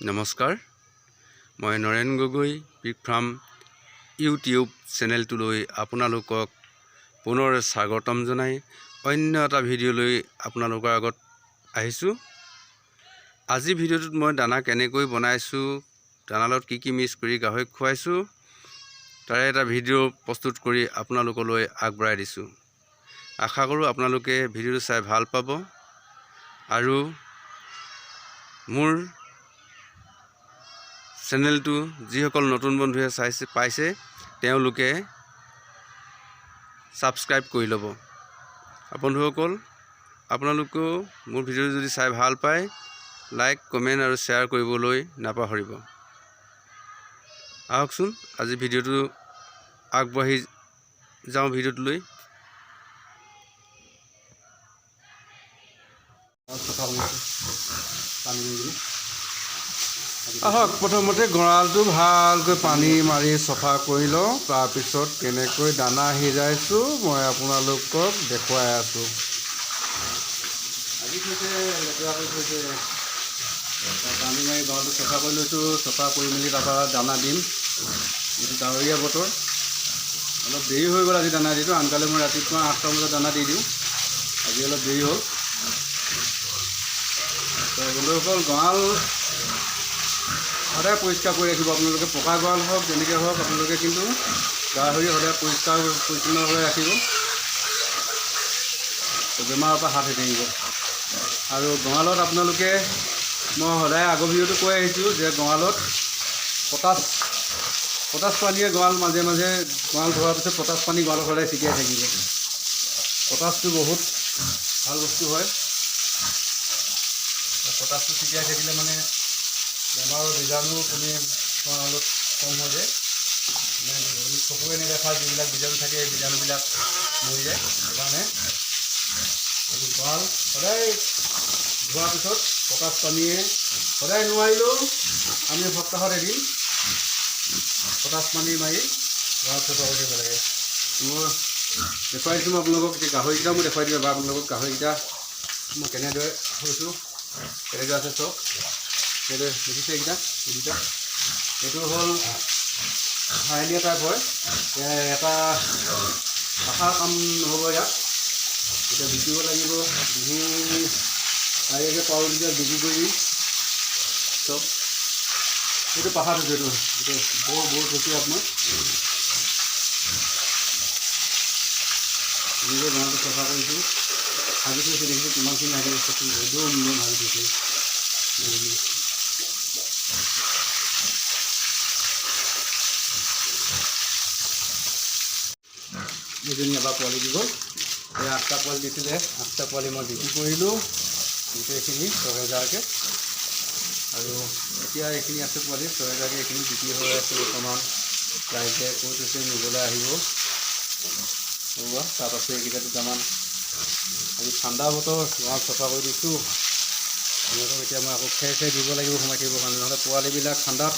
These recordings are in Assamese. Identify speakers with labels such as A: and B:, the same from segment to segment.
A: নমস্কাৰ, মই Naren Gogoi pig farm YouTube চেনেলটোলৈ আপোনালোকক পুনৰ স্বাগতম জনাই অন্য এটা ভিডিঅ'লৈ আপোনালোকৰ আগত আহিছোঁ। আজি ভিডিঅ'টোত মই দানা কেনেকৈ বনাইছোঁ, দানাৰ লগত কি মিক্স কৰি গাহৰিক খুৱাইছোঁ তাৰে এটা ভিডিঅ' প্ৰস্তুত কৰি আপোনালোকলৈ আগবঢ়াই দিছোঁ। আশা কৰোঁ আপোনালোকে ভিডিঅ'টো চাই ভাল পাব আৰু মোৰ চেনেলটো যিসকল নতুন বন্ধুৱে পাইছে তেওঁলোকে ছাবস্ক্ৰাইব কৰি ল'ব। বন্ধুসকল, আপোনালোকেও মোৰ ভিডিঅ' যদি চাই ভাল পায় লাইক, কমেণ্ট আৰু শ্বেয়াৰ কৰিবলৈ নাপাহৰিব। আহকচোন আজি ভিডিঅ'টো আগবাঢ়ি যাওঁ। ভিডিঅ'টোলৈ আহক। প্ৰথমতে গঁৰালটো ভালকৈ পানী মাৰি চফা কৰি লওঁ, তাৰপিছত কেনেকৈ দানা সিজাইছোঁ মই আপোনালোকক দেখুৱাই আছোঁ। আজি থৈছে লেতেৰা কৰি থৈছে, পানী মাৰি গঁৰালটো চফা কৰি লৈছোঁ। চফা কৰি মেলি তাৰপৰা দানা দিম। এইটো ডাৱৰীয়া বতৰ, অলপ দেৰি হৈ গ'ল আজি দানা দিলোঁ। আনকালে মই ৰাতিপুৱা 8টা বজাত দানা দি দিওঁ, আজি অলপ দেৰি হ'ল। বন্ধুসকল, গঁৰাল সদায় পৰিষ্কাৰ কৰি ৰাখিব আপোনালোকে। পকা গঁৰাল হওক যেনেকৈ হওক, আপোনালোকে কিন্তু গাহৰি সদায় পৰিষ্কাৰ পৰিচ্ছন্নভাৱে ৰাখিব, বেমাৰৰ পৰা হাত সাৰি থাকিব। আৰু গঁৰালত আপোনালোকে, মই সদায় আগৰ ভিডিঅ'টো কৈ আহিছোঁ যে গঁৰালত পটাছ পানীয়ে গঁৰাল মাজে মাজে গঁৰাল ধোৱাৰ পিছত পটাছ পানী গঁৰালত সদায় ছিটিয়াই থাকিব। পটাছটো বহুত ভাল বস্তু হয়। পটাছটো ছিটিয়াই থাকিলে মানে বেমাৰৰ বীজাণু কমি গঁৰালত কম হৈ যায়। মানে চকুৰে নেদেখা যিবিলাক বীজাণু থাকে সেই বীজাণুবিলাক মৰি যায়। সেইকাৰণে গঁৰাল সদায় ধোৱাৰ পিছত পটাছ পানীয়ে, সদায় নোৱাৰিলেও আমি সপ্তাহত এদিন পটাছ পানী মাৰি গঁৰাল চফা কৰি দিব লাগে। মই দেখুৱাই দিছোঁ আপোনালোকক। এতিয়া গাহৰিকেইটা মই দেখুৱাই দিম এবাৰ আপোনালোকক। গাহৰিকেইটা মই কেনেদৰে থৈছোঁ, কেনেকৈ আছে চব সেইদৰে দেখিছে। এইকেইটা এইটো হ'ল হাইলীয়া টাইপ হয়। এটা আশাৰ কাম নহ'ব ইয়াত। এতিয়া বিকিব লাগিব। বিকি আগে পাউল কেইটা বিক্ৰী কৰি দিম চব। এইটো পাখা থৈছোঁ, এইটো বৰ থৈছোঁ আপোনাৰ। নিজে গঁৰালটো চফা কৰিছোঁ, ভাজি থৈছোঁ। দেখিছোঁ কিমানখিনি আহি আছে, একদম ভাজি থৈছোঁ। এজনী এবাৰ পোৱালি দি গ'ল। এই 8টা পোৱালি দিছিলে, 8টা পোৱালি মই বিক্ৰী কৰিলোঁ গোটেইখিনি 6,000কৈ। আৰু এতিয়া এইখিনি আছে পোৱালি 6,000কৈ। এইখিনি বিক্ৰী হৈ আছে বৰ্তমান। ৰাইজে কৈ থৈছে নিবলৈ আহিব। ৰ'বা, তাত আছে এইকেইটা দুটামান। আজি ঠাণ্ডা বতৰ, গঁৰাল চফা কৰি দিছোঁ। সিহঁতক এতিয়া মই আকৌ খেৰ দিব লাগিব সোমাই থাকিবৰ কাৰণে, নহ'লে পোৱালিবিলাক ঠাণ্ডাত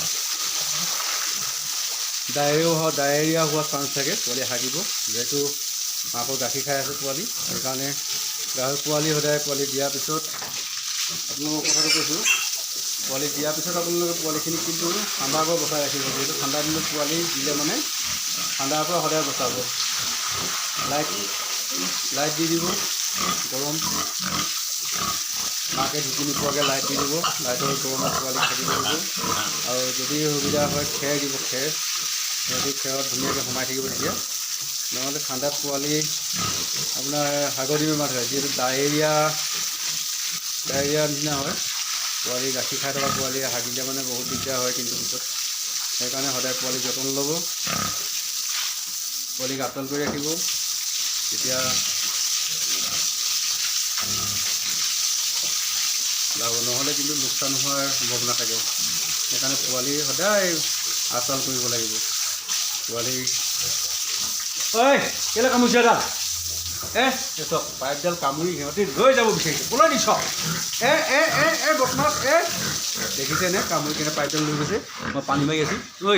A: ডায়েৰিয়া হোৱা চান্স থাকে। পোৱালি হাগিব, যিহেতু আকৌ গাখীৰ খাই আছে পোৱালি। সেইকাৰণে গাহৰি পোৱালি সদায় পোৱালি দিয়াৰ পিছত আপোনালোকৰ কথাটো কৈছোঁ, পোৱালি দিয়াৰ পিছত আপোনালোকে পোৱালিখিনি কিন্তু ঠাণ্ডাৰ পৰা বচাই ৰাখিব। যিহেতু ঠাণ্ডা দিনত পোৱালি দিলে মানে ঠাণ্ডাৰ পৰা সদায় বচাব। লাইট দি দিব, গৰম মাকে ঢুকি নোপোৱাকৈ লাইট দি দিব। লাইটৰ গৰমত পোৱালি থাকিব দিব। আৰু যদি সুবিধা হয় খেৰ দিব, সিহঁতি খেৰত ধুনীয়াকৈ সোমাই থাকিব তেতিয়া। নহ'লে ঠাণ্ডাত পোৱালি আপোনাৰ হাগনি বেমাৰ হয়, যিহেতু ডায়েৰিয়া নিচিনা হয়। পোৱালি গাখীৰ খাই থকা পোৱালি হাগিলে মানে বহুত দিগদাৰ হয় কিন্তু পিছত। সেইকাৰণে সদায় পোৱালি যতন ল'ব, পোৱালিক আপডাল কৰি ৰাখিব। তেতিয়া লাভ, নহ'লে কিন্তু লোকচান হোৱাৰ সম্ভাৱনা থাকে। সেইকাৰণে পোৱালি সদায় আপডাল কৰিব লাগিব। পোৱালি ঐ কেলৈ কামুৰিছে এডাল? চাওক, পাইপডাল কামুৰি সিহঁতি লৈ যাব বিচাৰিছে। ক'লৈ নিছ? বৰ্তমান দেখিছেনে কামুৰি কেনে পাইপডাল লৈ গৈছে। মই পানী মাৰি আছোঁ। ঐ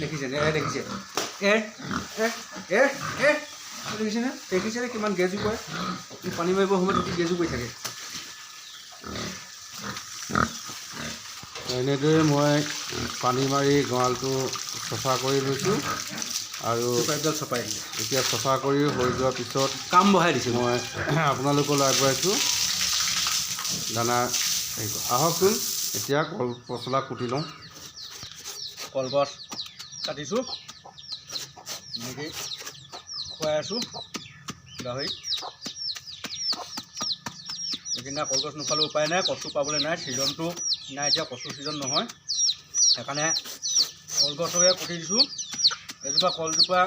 A: দেখিছেনে? দেখিছে দেখিছেনে কিমান গেজু কৰে? পানী মাৰিবৰ সময়ত গেজু কৰি থাকে। এনেদৰে মই পানী মাৰি গঁৰালটো চফা কৰি লৈছোঁ আৰু এতিয়া চফা কৰি হৈ যোৱাৰ পিছত
B: কাম বঢ়াই দিছোঁ
A: মই আপোনালোকলৈ আগবাঢ়িছোঁ দানা হেৰি আহকচোন। এতিয়া কল পচলা কুটি লওঁ।
B: কলগছ কাটিছোঁ, এনেকৈ খুৱাই আছোঁ গাহৰিক। এইদিনা কলগছ নোখোৱালেও উপায় নাই, কচু পাবলৈ নাই, ছিজনটো নাই, এতিয়া কচু ছিজন নহয়, সেইকাৰণে কলগছকে কুটি দিছোঁ। এজোপা কলজোপা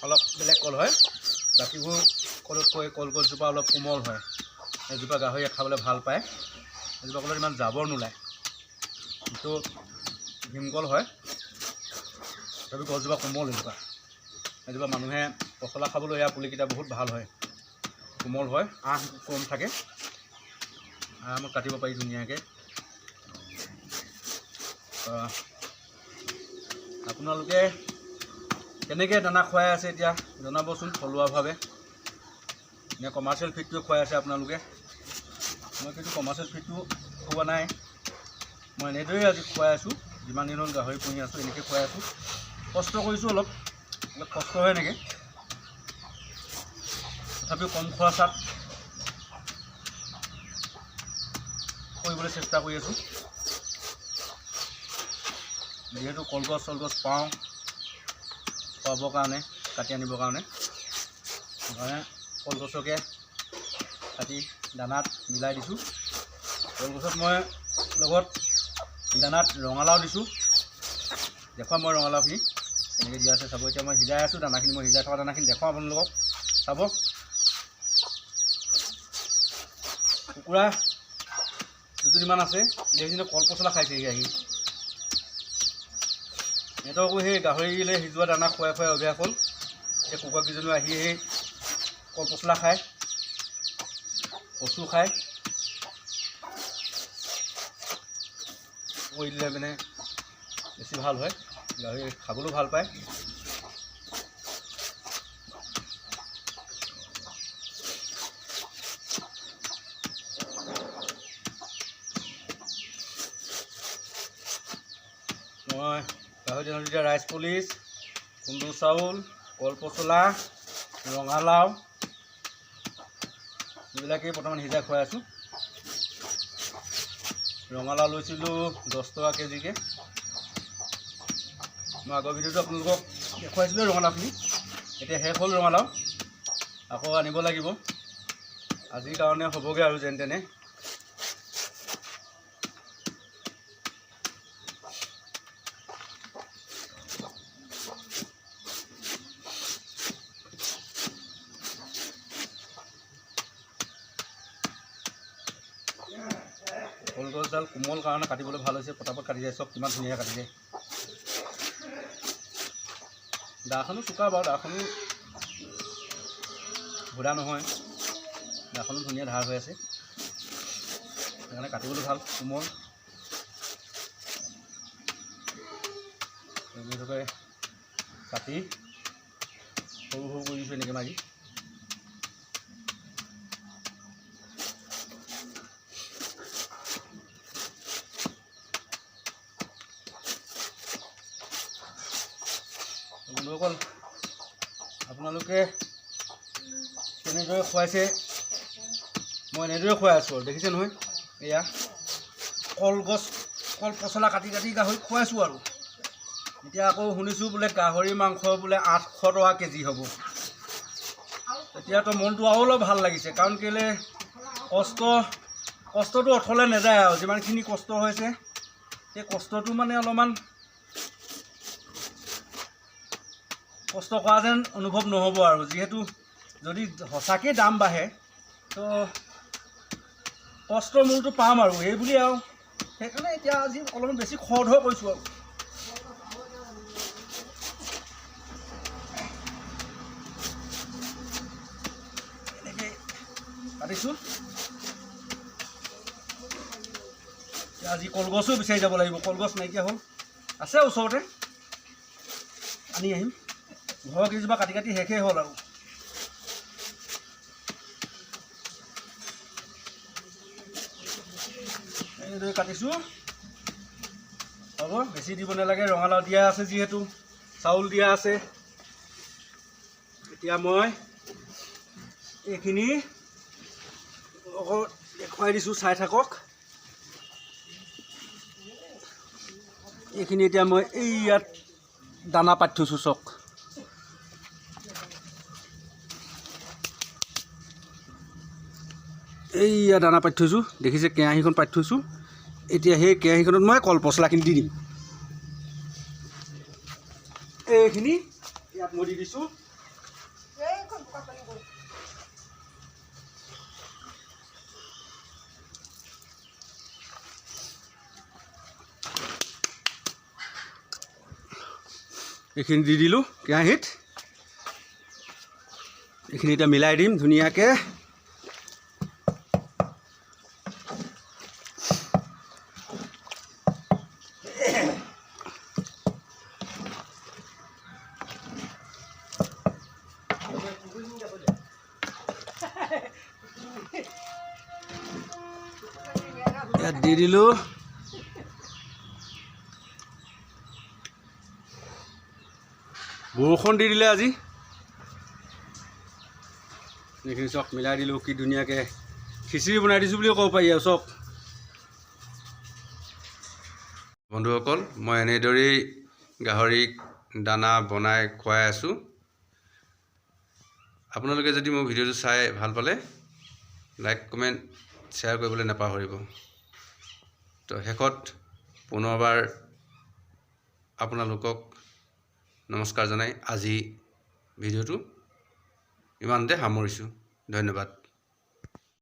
B: অলপ বেলেগ কল হয়, বাকীবোৰ কলতকৈ কলগছজোপা অলপ কোমল হয়। এজোপা গাহৰিয়ে খাবলৈ ভাল পায়, এজোপা কলত ইমান জাবৰ নোলায়। কিন্তু ভীমকল হয়, তথাপি গছজোপা কোমল। এজোপা মানুহে পচলা খাবলৈ এয়া পুলিকেইটা বহুত ভাল হয়, কোমল হয়, আঁহ কম থাকে, আৰামত কাটিব পাৰি ধুনীয়াকৈ। আপোনালোকে কেনেকৈ দানা খুৱাই আছে এতিয়া জনাবচোন, থলুৱাভাৱে নে কমাৰ্চিয়েল ফিডটোৱে খুৱাই আছে আপোনালোকে। মই কিন্তু কমাৰ্চিয়েল ফিডটো খোৱা নাই, মই এনেদৰেই আজি খুৱাই আছোঁ। যিমান দিন হ'ল গাহৰি পুহি আছোঁ এনেকৈ খুৱাই আছোঁ। কষ্ট কৰিছোঁ, অলপ কষ্ট হয় এনেকৈ, তথাপিও কম খৰচাত কৰিবলৈ চেষ্টা কৰি আছোঁ। যিহেতু কলগছ চলগছ পাওঁ খুৱাবৰ কাৰণে, কাটি আনিবৰ কাৰণে, সেইকাৰণে কলগছকে কাটি দানাত মিলাই দিছোঁ। কলগছত মই লগত দানাত ৰঙালাও দিছোঁ, দেখুৱাম মই ৰঙালাওখিনি কেনেকৈ দিয়া আছে চাব। এতিয়া মই সিজাই আছোঁ দানাখিনি, মই সিজাই থকা দানাখিনি দেখুৱাম আপোনালোকক চাব। কুকুৰা দুজনীমান আছে, দেখিছেনে কল পচলা খাইছেহি আহি। সিহঁতকো সেই গাহৰিলৈ সিজোৱা দানা খুৱাই খুৱাই অভ্যাস হ'ল। সেই কুকুৰাকেইজনীও আহি সেই কল পচলা খায়, কচু খায়, কৰি দিলে মানে বেছি ভাল হয়, গাহৰি খাবলৈও ভাল পায়। মই গাহৰি দানাত এতিয়া ৰাইচ পলিচ, খুন্দু চাউল, কল পচলা, ৰঙালাও এইবিলাকেই বৰ্তমান সিজাই খুৱাই আছোঁ। ৰঙালাও লৈছিলোঁ 10 টকা কেজিকৈ। মই আগৰ ভিডিঅ'টো আপোনালোকক দেখুৱাইছিলোঁ ৰঙালাওখিনি, এতিয়া শেষ হ'ল ৰঙালাও, আকৌ আনিব লাগিব। আজিৰ কাৰণে হ'বগৈ আৰু যেন তেনে। কলগছডাল কোমল কাৰণে কাটিবলৈ ভাল হৈছে, পটাপট কাটি যায়, চব কিমান ধুনীয়াকৈ কাটি যায়। দাখনো চোকা বাৰু, দাখনো ঘোদা নহয়, দাখনো ধুনীয়া ধাৰ হৈ আছে, সেইকাৰণে কাটিবলৈ ভাল, কোমল। এইবিলাকে কাটি সৰু সৰু কৰি দিছোঁ এনেকৈ মাৰি। বন্ধুসকল, আপোনালোকে কেনেদৰে খুৱাইছে, মই এনেদৰে খুৱাই আছোঁ আৰু দেখিছে নহয়। এয়া কলগছ, কল পচলা কাটি কাটি গাহৰি খুৱাইছোঁ আৰু। এতিয়া আকৌ শুনিছোঁ বোলে গাহৰি মাংস বোলে 800 টকা কেজি হ'ব। তেতিয়াতো মনটো আৰু অলপ ভাল লাগিছে, কাৰণ কেলৈ কষ্টটো অথলে নাযায় আৰু। যিমানখিনি কষ্ট হৈছে সেই কষ্টটো মানে অলপমান কষ্ট কৰা যেন অনুভৱ নহ'ব আৰু। যিহেতু যদি সঁচাকৈ দাম বাঢ়ে তো কষ্টৰ মূলটো পাম আৰু, এইবুলি আৰু। সেইকাৰণে এতিয়া আজি অলপমান বেছি খৰধৰ কৰিছোঁ আৰু। এনেকৈ কাটিছোঁ। আজি কলগছো বিচাৰি যাব লাগিব, কলগছ নাইকিয়া হ'ল, আছে ওচৰতে, আনি আহিম। ঘৰৰ কেইজোপা কাটি কাটি শেষেই হ'ল আৰু। এইদৰে কাটিছোঁ হ'ব বেছি দিব নালাগে ৰঙালাও দিয়া আছে যিহেতু চাউল দিয়া আছে এতিয়া মই এইখিনি অকল দেখুৱাই দিছোঁ চাই থাকক এইখিনি এতিয়া মই এই ইয়াত দানা পাতি থৈছোঁ চক এইয়া দানা পাতি থৈছোঁ দেখিছে কেৰাহীখন পাতি থৈছোঁ এতিয়া সেই কেৰাহীখনত মই কল পচলাখিনি দি দিম এইখিনি ইয়াত মই দি দিছোঁ এইখিনি দি দিলোঁ কেৰাহীত এইখিনি এতিয়া মিলাই দিম ধুনীয়াকৈ ইয়াত দি দিলোঁ বৰষুণ দি দিলে আজি এইখিনি চক মিলাই দিলোঁ কি ধুনীয়াকৈ খিচিৰি বনাই দিছোঁ বুলি ক'ব পাৰি আৰু চক বন্ধুসকল মই এনেদৰেই গাহৰিক দানা বনাই খুৱাই আছোঁ আপোনালোকে যদি মোৰ ভিডিঅ'টো চাই ভাল পালে লাইক কমেণ্ট শ্বেয়াৰ কৰিবলৈ নাপাহৰিব তো শেষত পুনৰবাৰ আপোনালোকক নমস্কাৰ জনাই আজি ভিডিঅ'টো ইমানতে সামৰিছোঁ ধন্যবাদ।